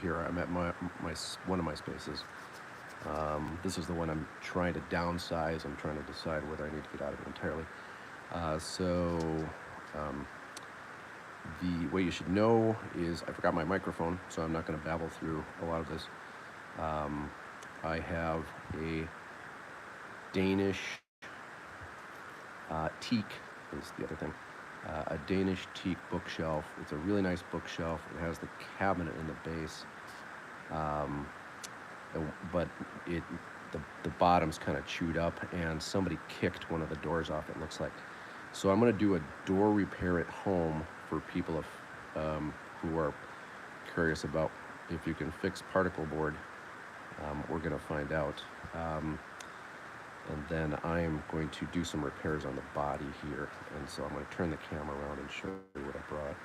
here. I'm at one of my spaces. This is the one I'm trying to downsize. I'm trying to decide whether I need to get out of it entirely. Um, the way you should know is I forgot my microphone, so I'm not going to babble through a lot of this. I have a Danish Teak is the other thing. A Danish Teak bookshelf. It's a really nice bookshelf. It has the cabinet in the base, but the bottom's kind of chewed up, and somebody kicked one of the doors off, it looks like. So I'm going to do a door repair at home for people who are curious about if you can fix particleboard. We're going to find out. And then I am going to do some repairs on the body here. And so I'm going to turn the camera around and show you what I brought.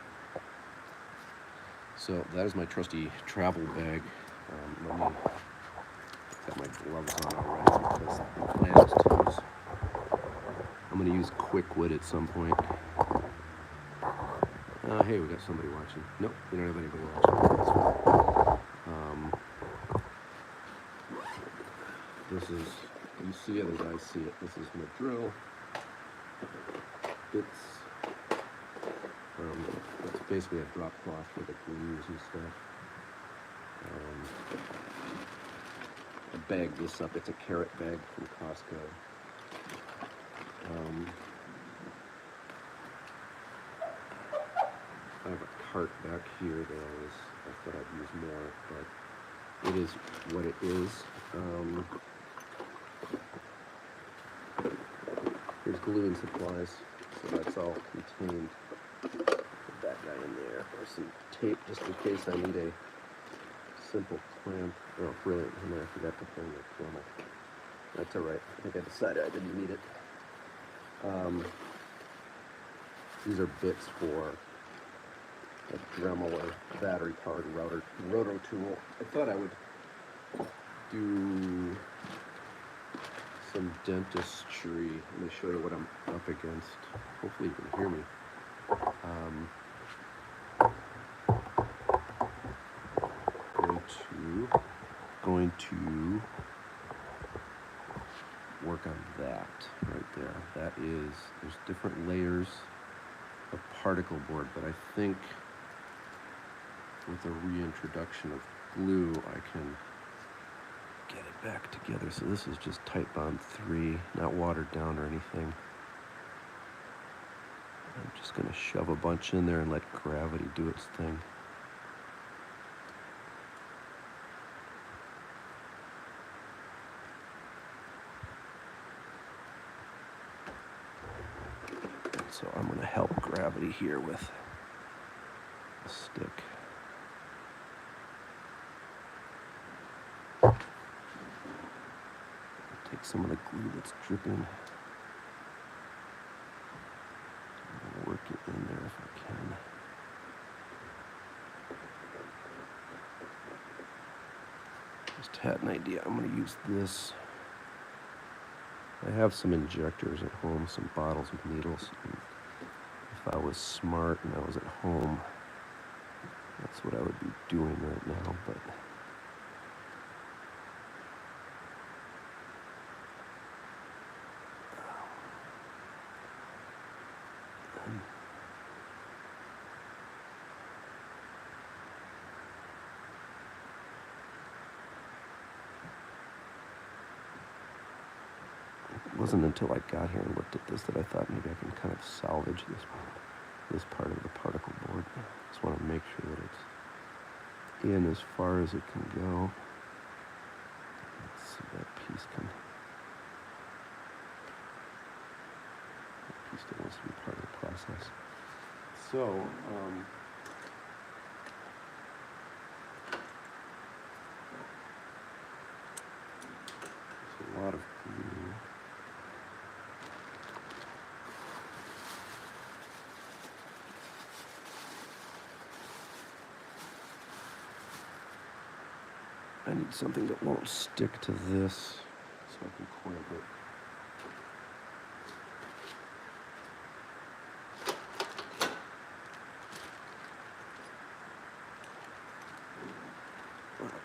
So that is my trusty travel bag. Let me got my gloves on already because the plan is to use. I'm going to use Quikwood at some point. Hey, we got somebody watching. Nope, we don't have anybody watching. That's fine. This is, you see it as I see it. This is my drill. It's basically a drop cloth for the glues and stuff. I bagged this up. It's a carrot bag from Costco. I have a cart back here that I thought I'd use more, but it is what it is. Here's glue and supplies, so that's all contained. Put that guy in there. There's some tape just in case I need a simple clamp. Oh, brilliant. I forgot to bring the camera. That's all right. I think I decided I didn't need it. These are bits for a Dremel or battery-powered roto tool. I thought I would do some dentistry. Let me show you what I'm up against. Hopefully you can hear me. Going to work on that right there. That is, there's different layers of particle board, but I think with a reintroduction of glue, I can get it back together. So this is just Tight Bond 3, not watered down or anything. I'm just going to shove a bunch in there and let gravity do its thing. So I'm going to help gravity here with a stick. Take some of the glue that's dripping. I'm going to work it in there if I can. Just had an idea. I'm going to use this. I have some injectors at home, some bottles with needles. And if I was smart and I was at home, that's what I would be doing right now, but it wasn't until I got here and looked at this that I thought maybe I can kind of salvage this part of the particle board. Just want to make sure that it's in as far as it can go. Let's see, that piece still wants to be part of the process. So, there's a lot of glue. I need something that won't stick to this so I can clamp it.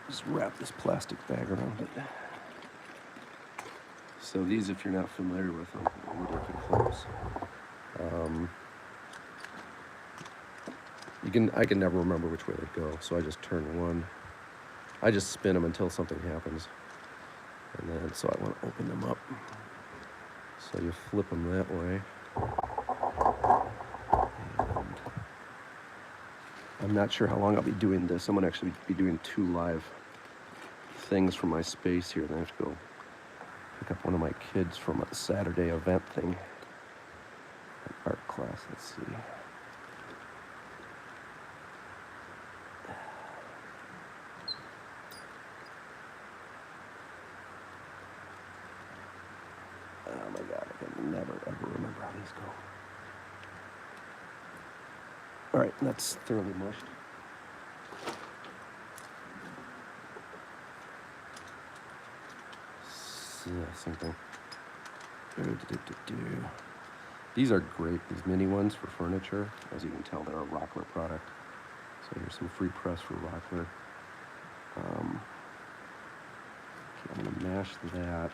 Just wrap this plastic bag around it. So these, if you're not familiar with them, woodworking clamps. I can never remember which way they go, so I just turn one. I just spin them until something happens. And then, so I want to open them up. So you flip them that way. And I'm not sure how long I'll be doing this. I'm going to actually be doing 2 live things from my space here. Then I have to go pick up one of my kids from a Saturday event thing. An art class, let's see. Oh my God, I can never ever remember how these go. All right, that's thoroughly mushed. Yeah, same thing. These are great, these mini ones for furniture. As you can tell, they're a Rockler product. So here's some free press for Rockler. Okay, I'm gonna mash that.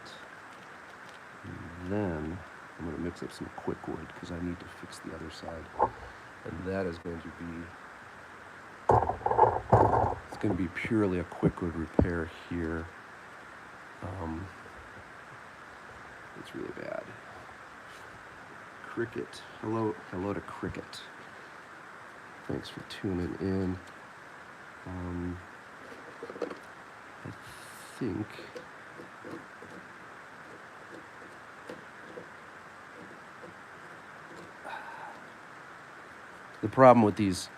And then I'm gonna mix up some Quikwood because I need to fix the other side. And that is going to be, it's going to be purely a Quikwood repair here. It's really bad. Cricket, hello to Cricket. Thanks for tuning in. I think the problem with these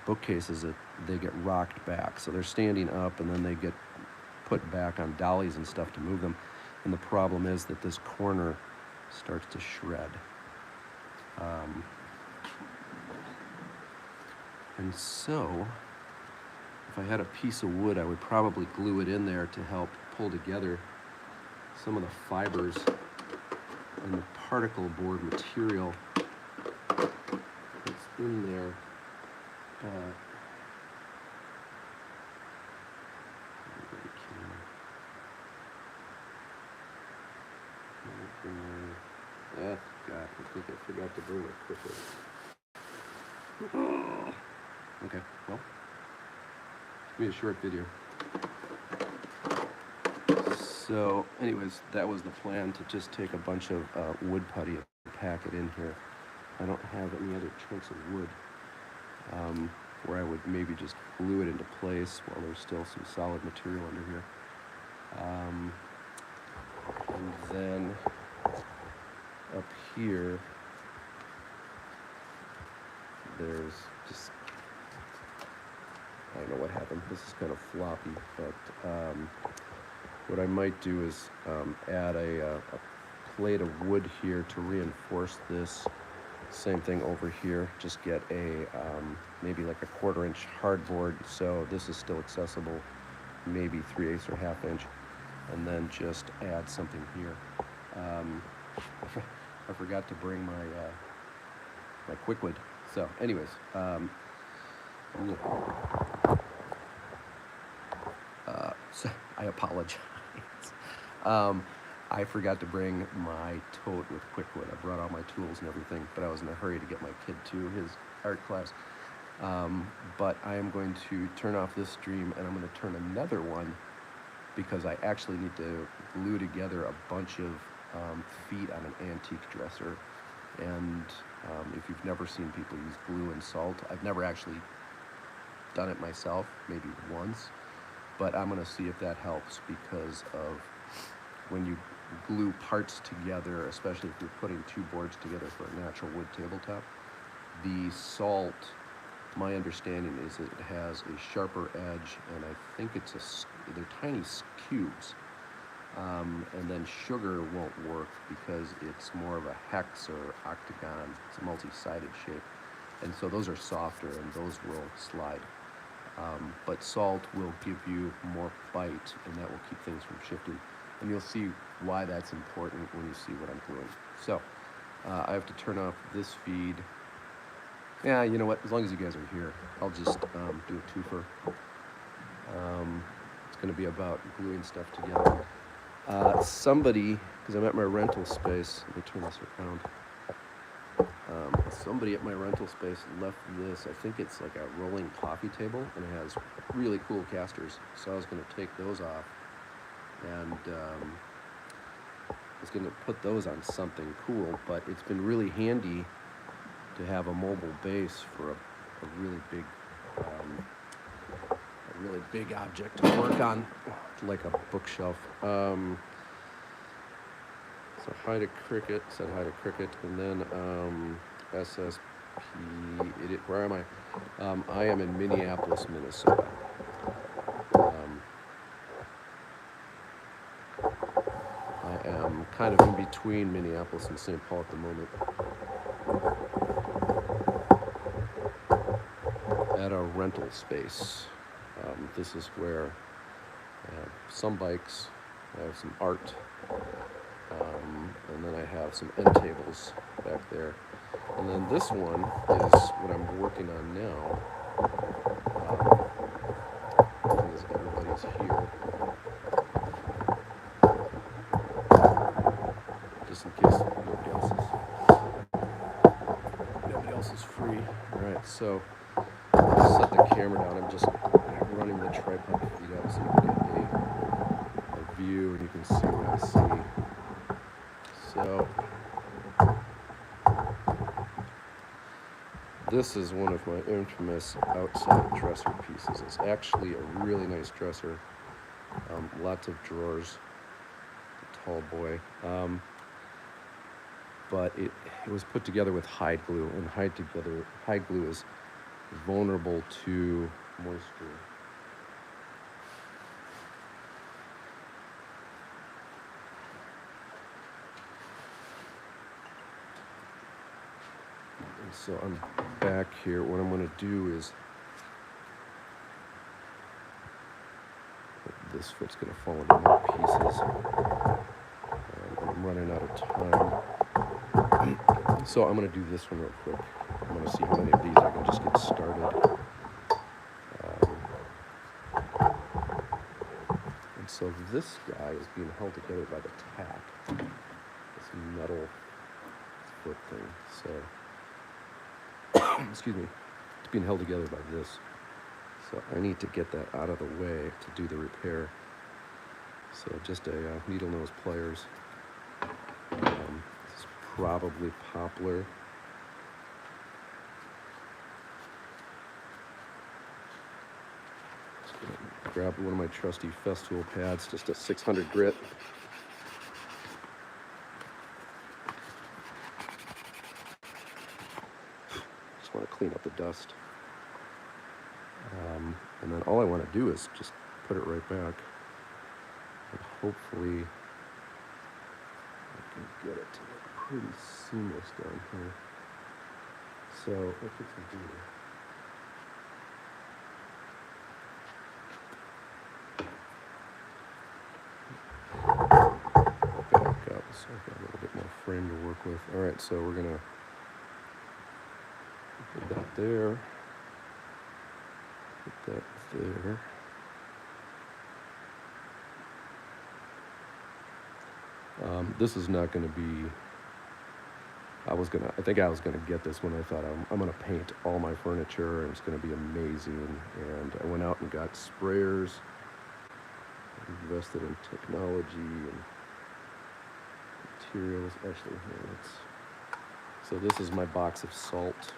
bookcases is that they get rocked back, so they're standing up and then they get put back on dollies and stuff to move them. And the problem is that this corner starts to shred. And so, if I had a piece of wood, I would probably glue it in there to help pull together some of the fibers and the particle board material that's in there. God, I think I forgot to bring it quickly. Okay, well, it's gonna be a short video. So, anyways, that was the plan, to just take a bunch of wood putty and pack it in here. I don't have any other chunks of wood where I would maybe just glue it into place while there's still some solid material under here. And then up here, there's just, I don't know what happened. This is kind of floppy, but what I might do is add a plate of wood here to reinforce this. Same thing over here. Just get a maybe like a 1/4 inch hardboard, so this is still accessible, maybe 3/8 or 1/2 inch, and then just add something here. I forgot to bring my my Quikwood. So, anyways, so I apologize. I forgot to bring my tote with Quikwood. I brought all my tools and everything, but I was in a hurry to get my kid to his art class. But I am going to turn off this stream, and I'm going to turn another one, because I actually need to glue together a bunch of feet on an antique dresser. And if you've never seen people use glue and salt, I've never actually done it myself, maybe once, but I'm going to see if that helps, because of when you glue parts together, especially if you're putting 2 boards together for a natural wood tabletop, the salt, my understanding is that it has a sharper edge, and I think they're tiny cubes. And then sugar won't work because it's more of a hex or octagon. It's a multi-sided shape. And so those are softer and those will slide. But salt will give you more bite, and that will keep things from shifting. And you'll see why that's important when you see what I'm doing. So I have to turn off this feed. Yeah, you know what? As long as you guys are here, I'll just do a twofer. It's going to be about gluing stuff together. Somebody, because I'm at my rental space, let me turn this around. Somebody at my rental space left this. I think it's like a rolling coffee table, and it has really cool casters. So I was going to take those off, and I was going to put those on something cool. But it's been really handy to have a mobile base for a really big object to work on, like a bookshelf. So hi to Cricket, said hi to Cricket, and then SSP, where am I? I am in Minneapolis, Minnesota. I am kind of in between Minneapolis and St. Paul at the moment. At a rental space. This is where I have some bikes, I have some art, and then I have some end tables back there. And then this one is what I'm working on now. Because everybody's here. Just in case nobody else is free. Alright, so I'll set the camera down. I'm just running the tripod feet up so you can get a view and you can see what I see. So this is one of my infamous outside dresser pieces. It's actually a really nice dresser. Lots of drawers, tallboy. But it was put together with hide glue, and hide glue is vulnerable to moisture. And so I'm back here. What I'm going to do is this foot's going to fall into more pieces. I'm running out of time. So I'm going to do this one real quick. I'm going to see how many of these I can just get started. And so this guy is being held together by the tack, this metal foot thing. So, excuse me, it's being held together by this. So I need to get that out of the way to do the repair. So just a needle nose pliers. This is probably poplar. Just gonna grab one of my trusty Festool pads, just a 600 grit. Just want to clean up the dust. And then all I want to do is just put it right back. And hopefully I can get it to look pretty seamless down here. So what we can do, back up so I've got a little bit more frame to work with. All right, so we're gonna put that there. Put that there. This is not going to be. I think I was gonna get this when I thought I'm gonna paint all my furniture and it's gonna be amazing. And I went out and got sprayers, invested in technology and materials. Actually, so this is my box of salt.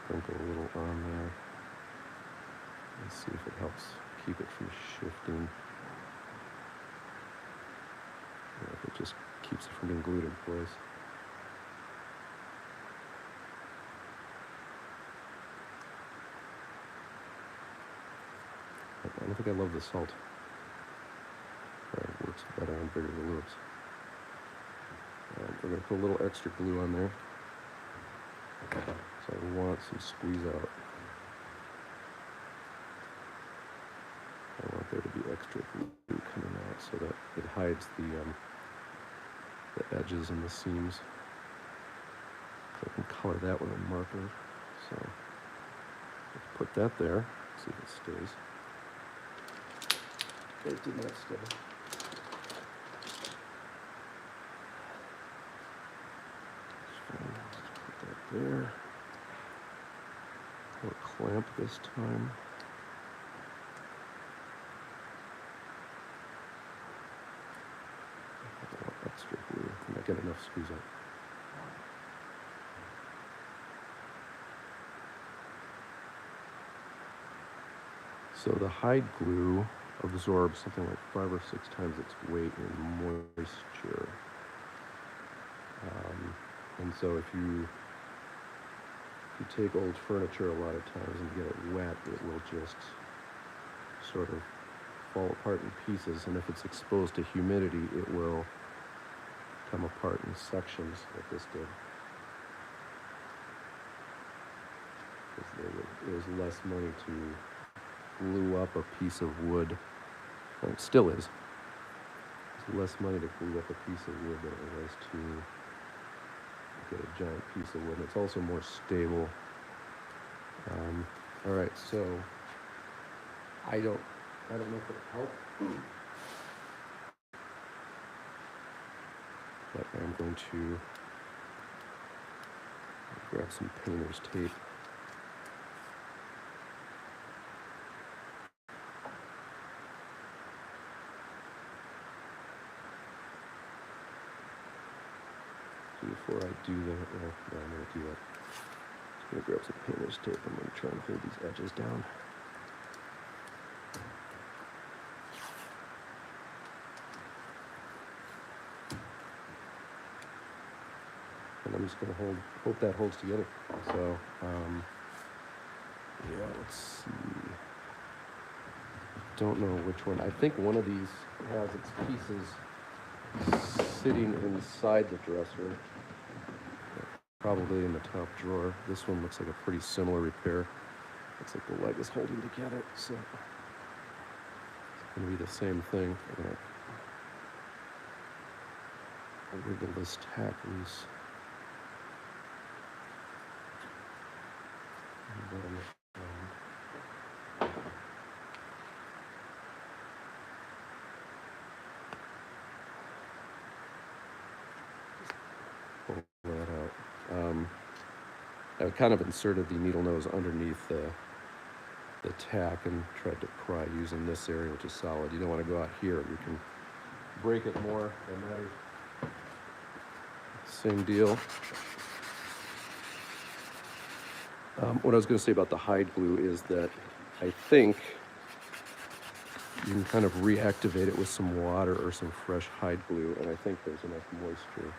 Sprinkle a little on there. Let's see if it helps keep it from shifting. Or if it just keeps it from being glued in place. I don't think I love the salt. It works better on bigger balloons. We're going to put a little extra glue on there. So I want some squeeze out. I want there to be extra glue coming out so that it hides the edges and the seams. I can color that with a marker. So let's put that there, see if it stays. It did not stay. Let's put that there. Or clamp this time. I want extra glue. I'm not getting enough squeeze up. So the hide glue absorbs something like 5 or 6 times its weight in moisture. And so if you take old furniture a lot of times and get it wet, it will just sort of fall apart in pieces. And if it's exposed to humidity, it will come apart in sections like this did. Because there was less money to glue up a piece of wood. Well, it still is. There's less money to glue up a piece of wood than it was to get a giant piece of wood. And it's also more stable. All right, so I don't know if it'll help, but I'm going to grab some painter's tape. Before I do that, well, no, I'm going to do that. I'm going to grab some painter's tape. I'm going to try and hold these edges down. And I'm just going to hope that holds together. So, yeah, let's see. Don't know which one. I think one of these has its pieces sitting inside the dresser. Probably in the top drawer. This one looks like a pretty similar repair. Looks like the leg is holding together, so it's going to be the same thing. I'm going to wiggle this tack loose. And then, pull that out. I kind of inserted the needle nose underneath the tack and tried to pry using this area, which is solid. You don't want to go out here. You can break it more. No matter. Same deal. What I was going to say about the hide glue is that I think you can kind of reactivate it with some water or some fresh hide glue, and I think there's enough moisture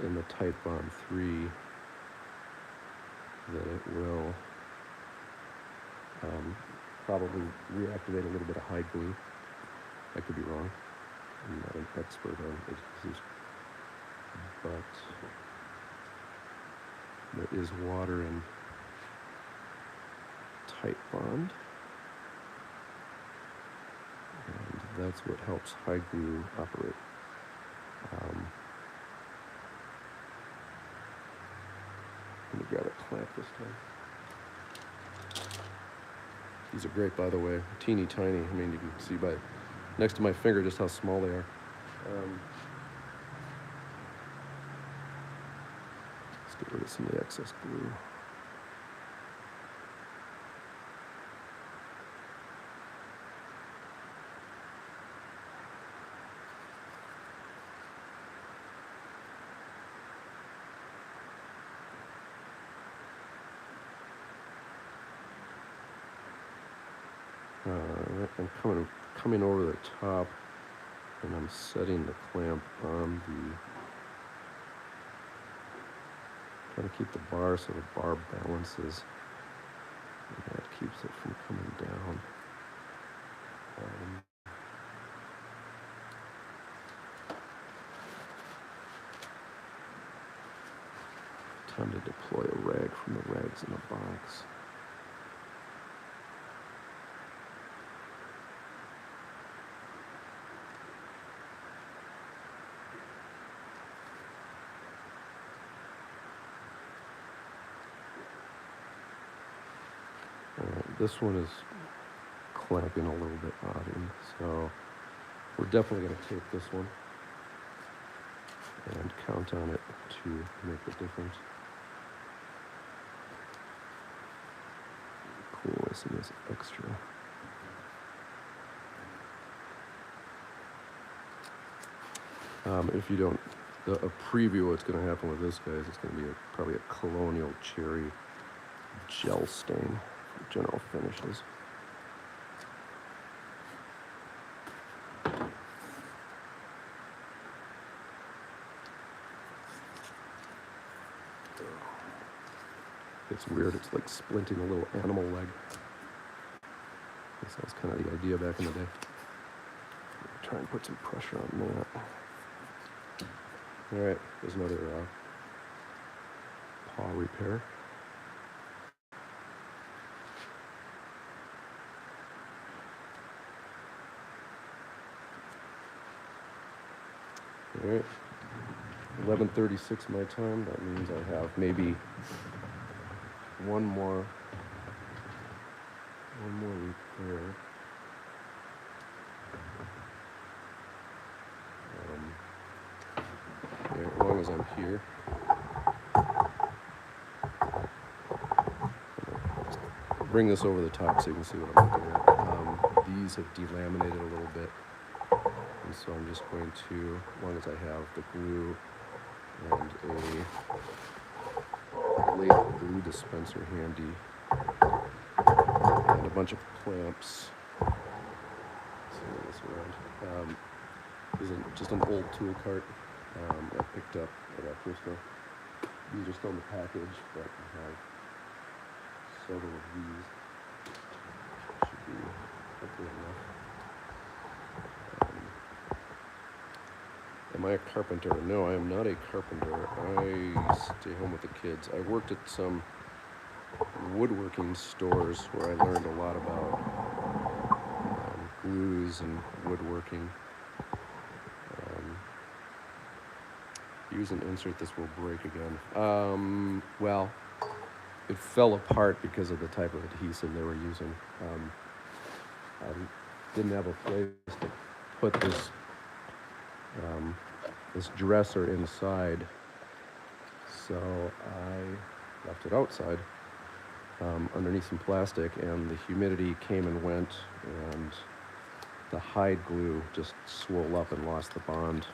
in the Titebond 3 that it will probably reactivate a little bit of hide glue. I could be wrong. I'm not an expert on adhesives, but there is water in Titebond, and that's what helps hide glue operate. Let me grab a clamp this time. These are great, by the way. Teeny tiny. I mean, you can see by next to my finger just how small they are. Let's get rid of some of the excess glue. I'm coming over the top, and I'm setting the clamp on trying to keep the bar so the bar balances, and that keeps it from coming down. Time to deploy a rag from the rags in the box. this one is clamping a little bit oddly, so we're definitely going to take this one and count on it to make the difference. Cool, I see this extra. If you don't, a preview of what's going to happen with this guy is it's going to be probably a colonial cherry gel stain for general finishes. It's weird, it's like splinting a little animal leg. I guess that was kind of the idea back in the day. Try and put some pressure on that. All right, there's another paw repair. All right, 11:36 my time. That means I have maybe one more repair. Yeah, as long as I'm here. Bring this over the top so you can see what I'm looking at. These have delaminated a little bit, and so I'm just going to, as long as I have the glue and a late glue dispenser handy, and a bunch of clamps. Let's move this around. This is just an old tool cart I picked up at Frisco. These are still in the package, but I have several of these. Should be hopefully enough. Am I a carpenter? No, I am not a carpenter. I stay home with the kids. I worked at some woodworking stores where I learned a lot about glues and woodworking. Use an insert, this will break again. Well, it fell apart because of the type of adhesive they were using. I didn't have a place to put this this dresser inside, so I left it outside underneath some plastic, and the humidity came and went, and the hide glue just swelled up and lost the bond.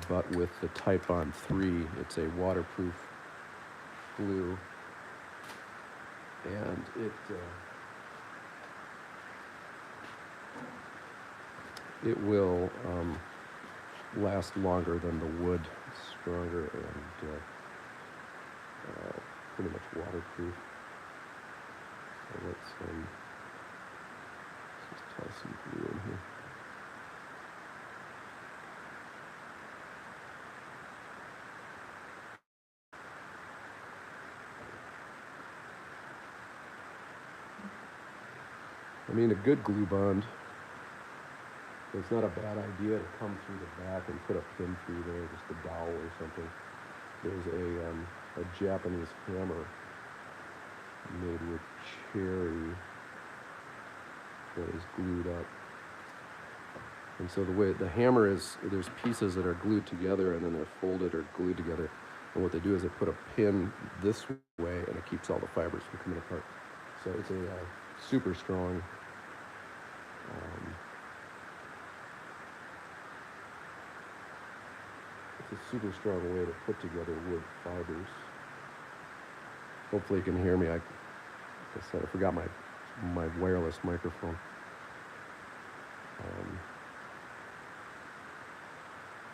But with the Type Bond 3, it's a waterproof glue, and it will last longer than the wood. It's stronger and pretty much waterproof. So let's just toss some glue in here. I mean, a good glue bond, it's not a bad idea to come through the back and put a pin through there, just a dowel or something. There's a Japanese hammer made with cherry that is glued up. And so the way the hammer is, there's pieces that are glued together and then they're folded or glued together. And what they do is they put a pin this way and it keeps all the fibers from coming apart. So it's a super strong it's a super strong way to put together wood fibers. Hopefully you can hear me. Like I said, I forgot my wireless microphone.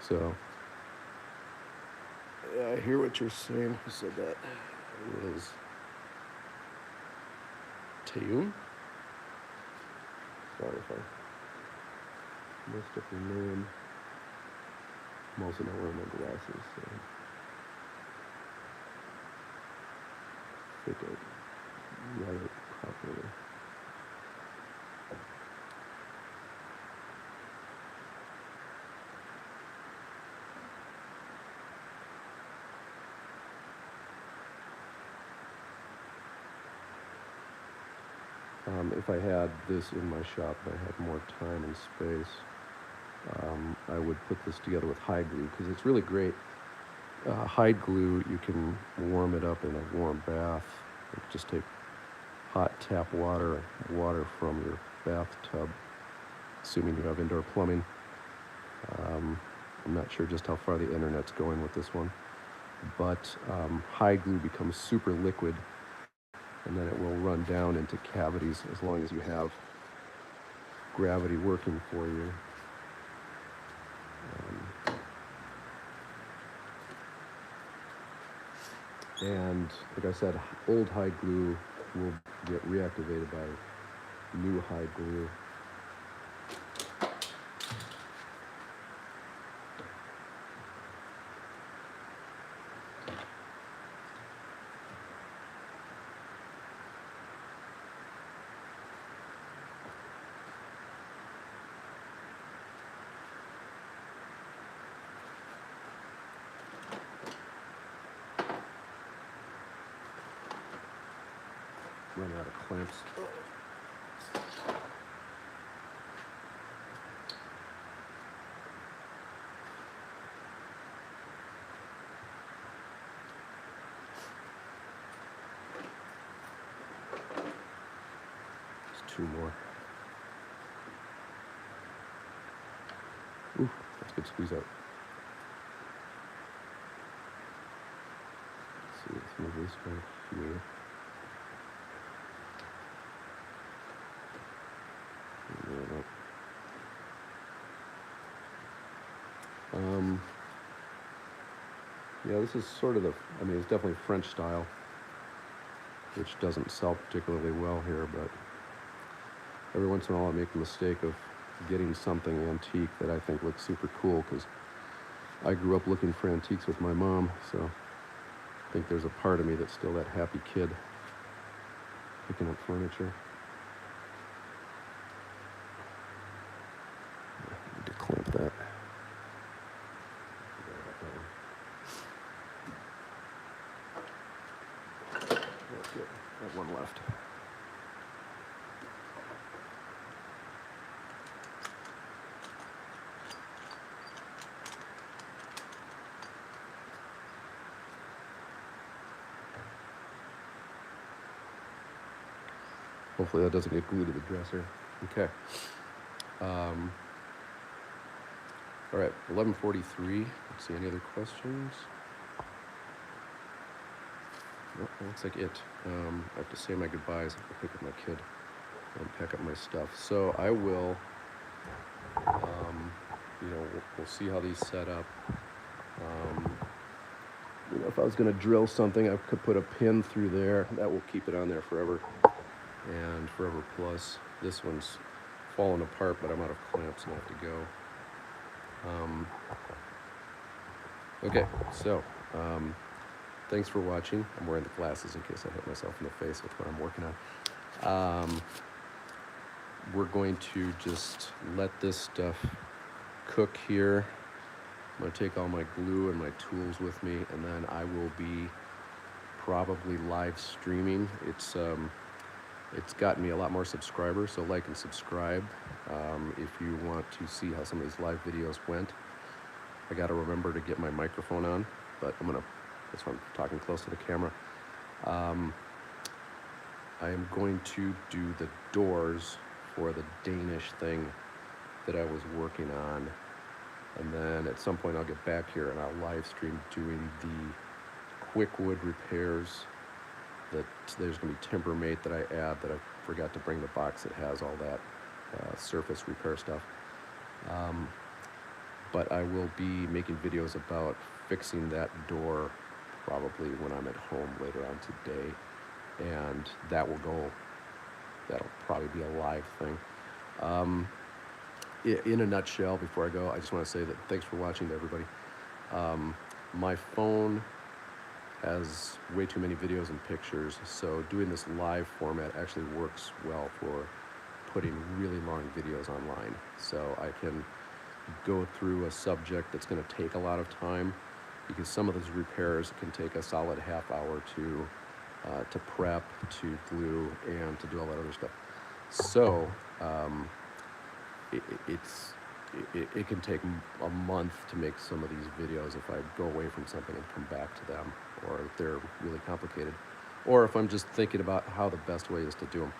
So yeah, I hear what you're saying. Who said that? It was Tayun? Sorry if I messed up your name. I'm also not wearing my glasses, so I think I read it properly. if I had this in my shop and I had more time and space, I would put this together with hide glue, because it's really great. Hide glue, you can warm it up in a warm bath. Like, just take hot tap water from your bathtub, assuming you have indoor plumbing. I'm not sure just how far the internet's going with this one, but hide glue becomes super liquid, and then it will run down into cavities as long as you have gravity working for you. And like I said, old hide glue will get reactivated by new hide glue. Run out of clamps. Just 2 more. Ooh, that's a good squeeze out. Let's see, let's move this right here. Yeah, this is sort of it's definitely French style, which doesn't sell particularly well here, but every once in a while I make the mistake of getting something antique that I think looks super cool, because I grew up looking for antiques with my mom, so I think there's a part of me that's still that happy kid picking up furniture. I need to clamp that. Got one left. Hopefully that doesn't get glued to the dresser. Okay. All right, 11:43. Let's see, any other questions? Nope, that looks like it. I have to say my goodbyes. I have to pick up my kid and pack up my stuff. So I will, we'll see how these set up. If I was going to drill something, I could put a pin through there. That will keep it on there forever and forever plus. This one's falling apart, but I'm out of clamps and I have to go. Okay, so thanks for watching. I'm wearing the glasses in case I hit myself in the face with what I'm working on. We're going to just let this stuff cook here. I'm going to take all my glue and my tools with me, and then I will be probably live streaming. It's gotten me a lot more subscribers, so like and subscribe if you want to see how some of these live videos went. I got to remember to get my microphone on, but that's why I'm talking close to the camera. I am going to do the doors for the Danish thing that I was working on, and then at some point I'll get back here and I'll live stream doing the Quikwood repairs. There's going to be timber mate that I add that I forgot to bring the box that has all that surface repair stuff. But I will be making videos about fixing that door probably when I'm at home later on today, and that'll probably be a live thing. In a nutshell, before I go, I just want to say that thanks for watching to everybody. My phone has way too many videos and pictures, so doing this live format actually works well for putting really long videos online. So I can go through a subject that's going to take a lot of time, because some of those repairs can take a solid half hour to prep, to glue, and to do all that other stuff. So it can take a month to make some of these videos if I go away from something and come back to them, or if they're really complicated, or if I'm just thinking about how the best way is to do them.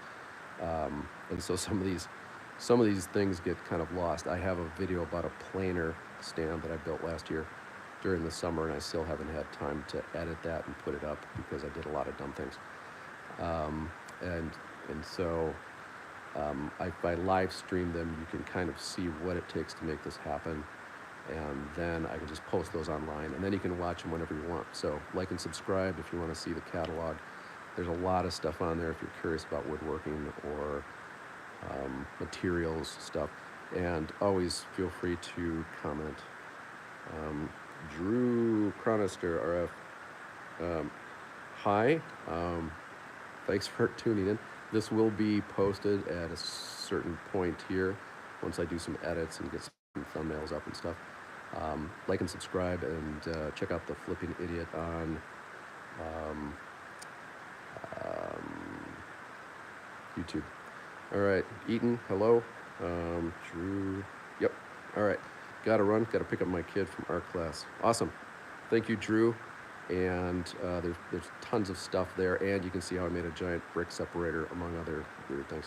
And so some of these things get kind of lost. I have a video about a planer stand that I built last year during the summer, and I still haven't had time to edit that and put it up because I did a lot of dumb things. Um, and so if I live stream them, you can kind of see what it takes to make this happen. And then I can just post those online, and then you can watch them whenever you want. So like and subscribe if you want to see the catalog. There's a lot of stuff on there if you're curious about woodworking or materials stuff. And always feel free to comment. Drew Chronister RF. Hi. Thanks for tuning in. This will be posted at a certain point here once I do some edits and get some thumbnails up and stuff. Like and subscribe, and check out the Flipping Idiot on YouTube. All right, Eaton, hello. Drew, yep. All right, gotta run, gotta pick up my kid from art class. Awesome. Thank you, Drew. And there's tons of stuff there, and you can see how I made a giant brick separator, among other weird things.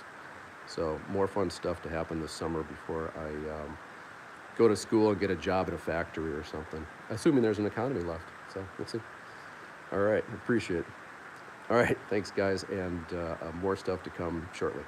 So more fun stuff to happen this summer before I go to school and get a job at a factory or something, assuming there's an economy left. So we'll see. All right, appreciate it. All right, thanks guys, and more stuff to come shortly.